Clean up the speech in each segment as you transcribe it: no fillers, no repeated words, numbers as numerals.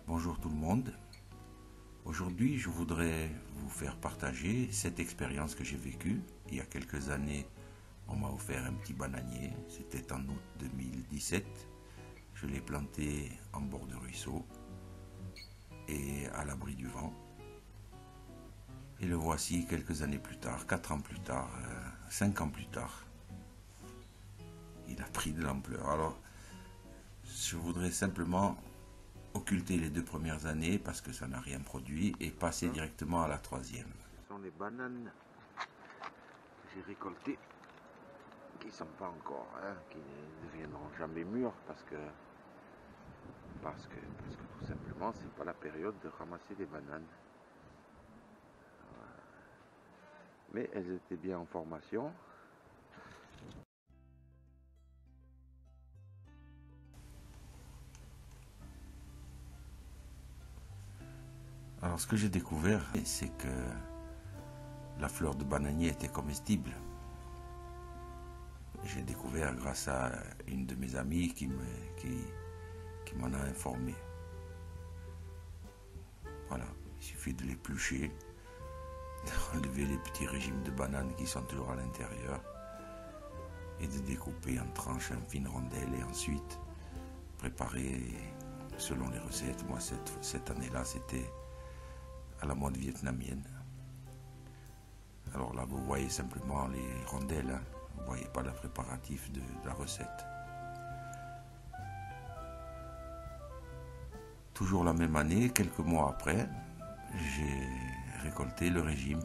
Bonjour tout le monde. Aujourd'hui, je voudrais vous faire partager cette expérience que j'ai vécue. Il y a quelques années, on m'a offert un petit bananier. C'était en août 2017. Je l'ai planté en bord de ruisseau et à l'abri du vent. Et le voici quelques années plus tard, 4 ans plus tard, 5 ans plus tard. Il a pris de l'ampleur. Alors, je voudrais simplement occulter les 2 premières années parce que ça n'a rien produit et passer directement à la 3e. Ce sont les bananes que j'ai récoltées qui ne sont pas encore, qui ne deviendront jamais mûres parce que tout simplement c'est pas la période de ramasser des bananes. Mais elles étaient bien en formation. Alors ce que j'ai découvert, c'est que la fleur de bananier était comestible. J'ai découvert grâce à une de mes amies qui m'en a informé. Voilà, il suffit de l'éplucher, d'enlever les petits régimes de bananes qui sont toujours à l'intérieur et de découper en tranches en fines rondelles et ensuite préparer selon les recettes. Moi cette année-là c'était à la mode vietnamienne. Alors là vous voyez simplement les rondelles, hein. Vous ne voyez pas le préparatif de la recette. Toujours la même année, quelques mois après, j'ai récolté le régime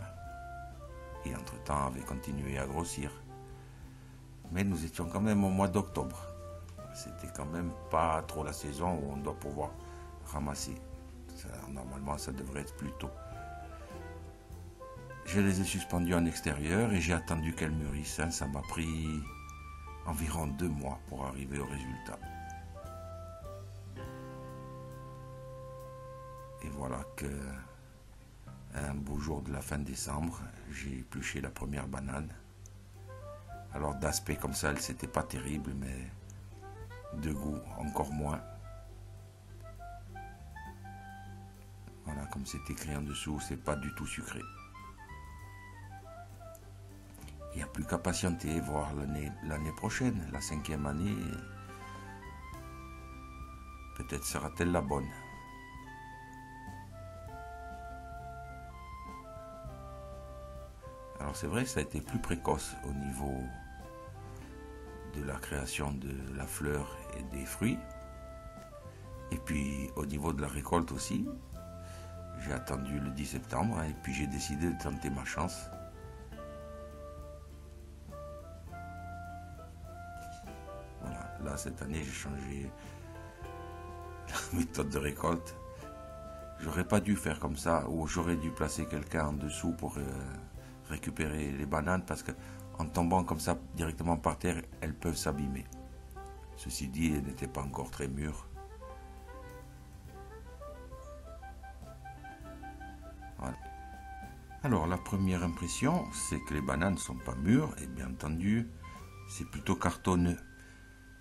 et entre-temps avait continué à grossir. Mais nous étions quand même au mois d'octobre. C'était quand même pas trop la saison où on doit pouvoir ramasser. Normalement, ça devrait être plus tôt. Je les ai suspendues en extérieur et j'ai attendu qu'elles mûrissent. Ça m'a pris environ 2 mois pour arriver au résultat. Et voilà que un beau jour de la fin décembre, j'ai épluché la première banane. Alors d'aspect comme ça, elle c'était pas terrible, mais de goût encore moins. Voilà, comme c'est écrit en dessous, c'est pas du tout sucré. Il n'y a plus qu'à patienter, voir l'année prochaine, la 5e année. Peut-être sera-t-elle la bonne. Alors c'est vrai que ça a été plus précoce au niveau de la création de la fleur et des fruits. Et puis au niveau de la récolte aussi. J'ai attendu le 10 septembre et puis j'ai décidé de tenter ma chance. Voilà, là cette année j'ai changé la méthode de récolte. J'aurais pas dû faire comme ça ou j'aurais dû placer quelqu'un en dessous pour récupérer les bananes parce que en tombant comme ça directement par terre, elles peuvent s'abîmer. Ceci dit, elles n'étaient pas encore très mûres. Voilà. Alors la première impression, c'est que les bananes ne sont pas mûres et bien entendu, c'est plutôt cartonneux.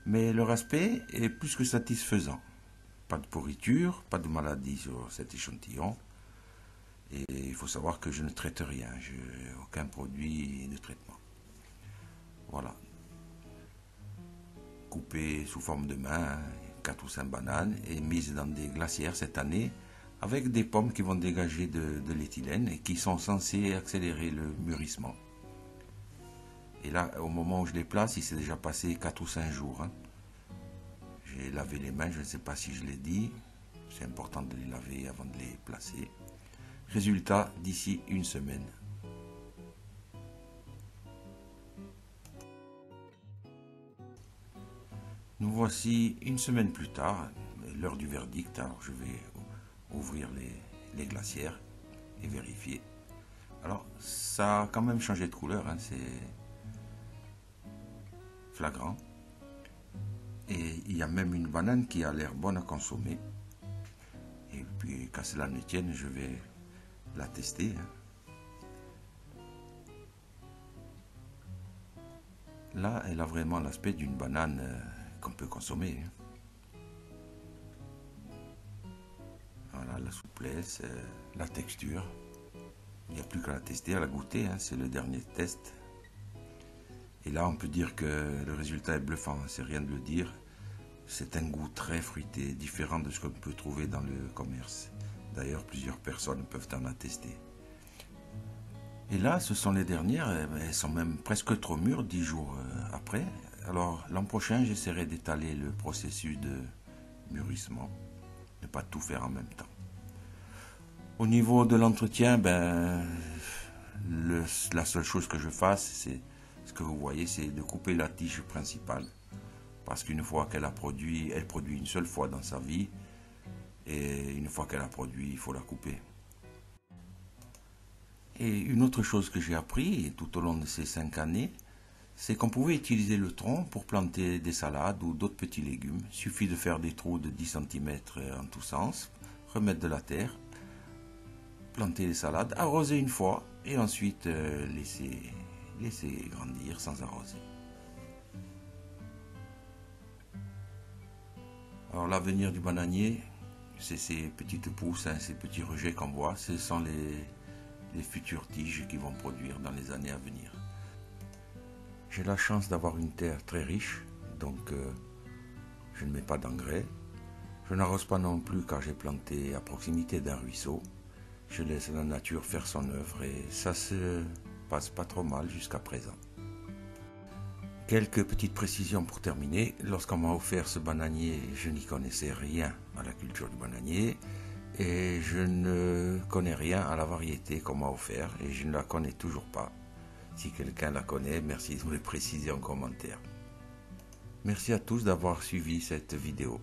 Mais leur aspect est plus que satisfaisant. Pas de pourriture, pas de maladie sur cet échantillon. Et il faut savoir que je ne traite rien, je n'ai aucun produit de traitement. Voilà. Coupées sous forme de main, 4 ou 5 bananes, et mises dans des glacières cette année, avec des pommes qui vont dégager de l'éthylène et qui sont censées accélérer le mûrissement. Et là, au moment où je les place, il s'est déjà passé 4 ou 5 jours. J'ai lavé les mains, je ne sais pas si je l'ai dit. C'est important de les laver avant de les placer. Résultat, d'ici 1 semaine. Nous voici 1 semaine plus tard, l'heure du verdict. Alors je vais ouvrir les glacières et vérifier. Alors ça a quand même changé de couleur, c'est flagrant. Et il y a même une banane qui a l'air bonne à consommer. Et puis, qu'à cela ne tienne, je vais la tester. Là, elle a vraiment l'aspect d'une banane qu'on peut consommer. la souplesse, la texture. Il n'y a plus qu'à la tester, à la goûter, hein, c'est le dernier test. Et là, on peut dire que le résultat est bluffant, c'est rien de le dire. C'est un goût très fruité, différent de ce qu'on peut trouver dans le commerce. D'ailleurs, plusieurs personnes peuvent en attester. Et là, ce sont les dernières, elles sont même presque trop mûres 10 jours après. Alors, l'an prochain, j'essaierai d'étaler le processus de mûrissement, ne pas tout faire en même temps. Au niveau de l'entretien, la seule chose que je fasse, c'est ce que vous voyez, c'est de couper la tige principale. Parce qu'une fois qu'elle a produit, elle produit une seule fois dans sa vie. Et une fois qu'elle a produit, il faut la couper. Et une autre chose que j'ai appris tout au long de ces 5 années, c'est qu'on pouvait utiliser le tronc pour planter des salades ou d'autres petits légumes. Il suffit de faire des trous de 10 cm en tous sens, remettre de la terre, planter les salades, arroser une fois et ensuite laisser grandir sans arroser. Alors l'avenir du bananier, c'est ces petites pousses, hein, ces petits rejets qu'on voit, ce sont les futures tiges qui vont produire dans les années à venir. J'ai la chance d'avoir une terre très riche, donc je ne mets pas d'engrais. Je n'arrose pas non plus car j'ai planté à proximité d'un ruisseau. Je laisse la nature faire son œuvre et ça se passe pas trop mal jusqu'à présent. Quelques petites précisions pour terminer. Lorsqu'on m'a offert ce bananier, je n'y connaissais rien à la culture du bananier et je ne connais rien à la variété qu'on m'a offert et je ne la connais toujours pas. Si quelqu'un la connaît, merci de me le préciser en commentaire. Merci à tous d'avoir suivi cette vidéo.